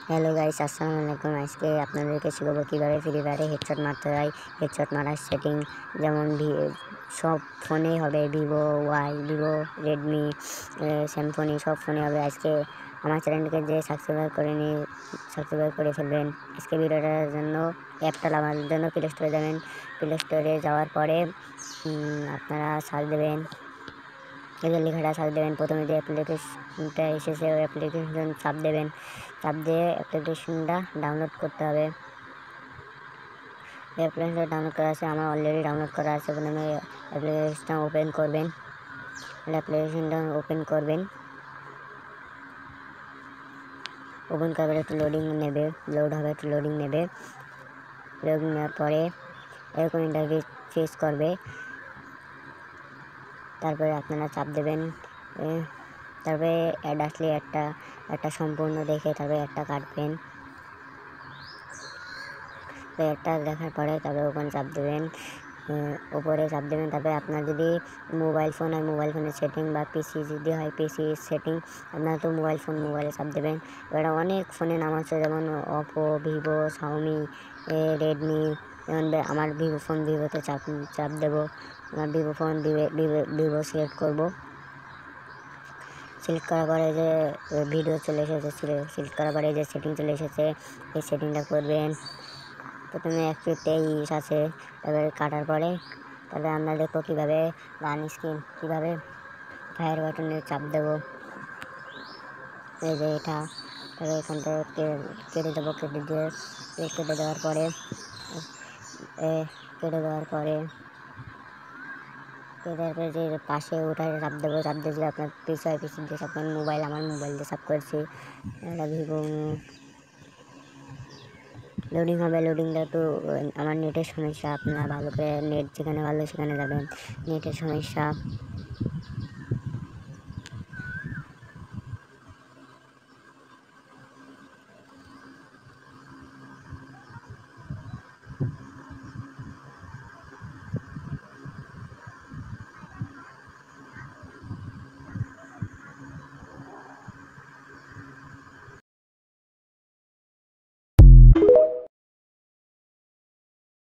Hello guys, আসসালামু আলাইকুম। আজকে আপনাদেরকে শিখাবো কীভাবে ফ্রি ফায়ারে হেডশট মারতে হয়। হেডশট মারার সেটিং যেমন সব ফোনেই হবে, ভিভো, রেডমি, স্যামসংই সব ফোনে হবে। আজকে আমার চ্যানেলকে যে সাবস্ক্রাইব করে ফেলবেন। আজকে ভিডিওটার জন্য অ্যাপটা লাগানোর জন্য প্লে স্টোরে যাবেন। প্লে স্টোরে যাওয়ার পরে আপনারা সার্চ দেবেন, এদের লেখাটা চাপ দেবেন। প্রথমে যে অ্যাপ্লিকেশনটা এসেছে ওই অ্যাপ্লিকেশন চাপ দেবেন। চাপ দিয়ে অ্যাপ্লিকেশনটা ডাউনলোড করতে হবে। অ্যাপ্লিকেশনটা ডাউনলোড করা আছে, আমার অলরেডি ডাউনলোড করা আছে। প্রথমে অ্যাপ্লিকেশনটা ওপেন করবেন। ওপেন করার একটু লোড হবে, একটু লোডিং নেবে। লোডিং নেওয়ার পরে এরকম ইন্টারভিউ ফেস করবে। তারপরে আপনারা চাপ দেবেন। তারপরে অ্যাড আসলে একটা সম্পূর্ণ দেখে তারপরে একটা কাটবেন। একটা দেখার পরে তারপরে ওখানে চাপ দেবেন, উপরে চাপ দেবেন। তারপরে আপনার যদি মোবাইল ফোন হয় মোবাইল ফোনের সেটিং, বা পিসি যদি হয় পিসি সেটিং, আপনার তো মোবাইলে চাপ দেবেন। এবার অনেক ফোনের নাম আছে, যেমন ওপো, ভিভো, শাওমি, রেডমি। যেমন আমার ভিভোতে চাপ দেবো। আমার ভিভো সিলেক্ট করবো। সিলেক্ট করার পরে যে ভিডিও চলে এসেছে, সিলেক্ট করার পরে যে সেটিং চলে এসেছে, এই সেটিংটা করবেন। প্রথমে FP23 আছে, তারপরে কাটার পরে তারপরে আমরা দেখবো কীভাবে রান স্ক্রিন, কীভাবে ফায়ার বাটনে চাপ দেবো। এই যে এটা, তারপরে এখানটা কেটে দেবো। কেটে দেওয়ার পরে যে পাশে ওঠায় চাপ দেবো। চাপ দিয়ে যদি আপনার পিসি দিয়ে চাপ করেন, আমার মোবাইল দিয়ে চাপ করছি। এটা ভিভো। লোডিং হবে, লোডিংটা একটু আমার নেটের সমস্যা। আপনারা ভালো করে নেট যেখানে ভালো সেখানে যাবেন। নেটের সমস্যা।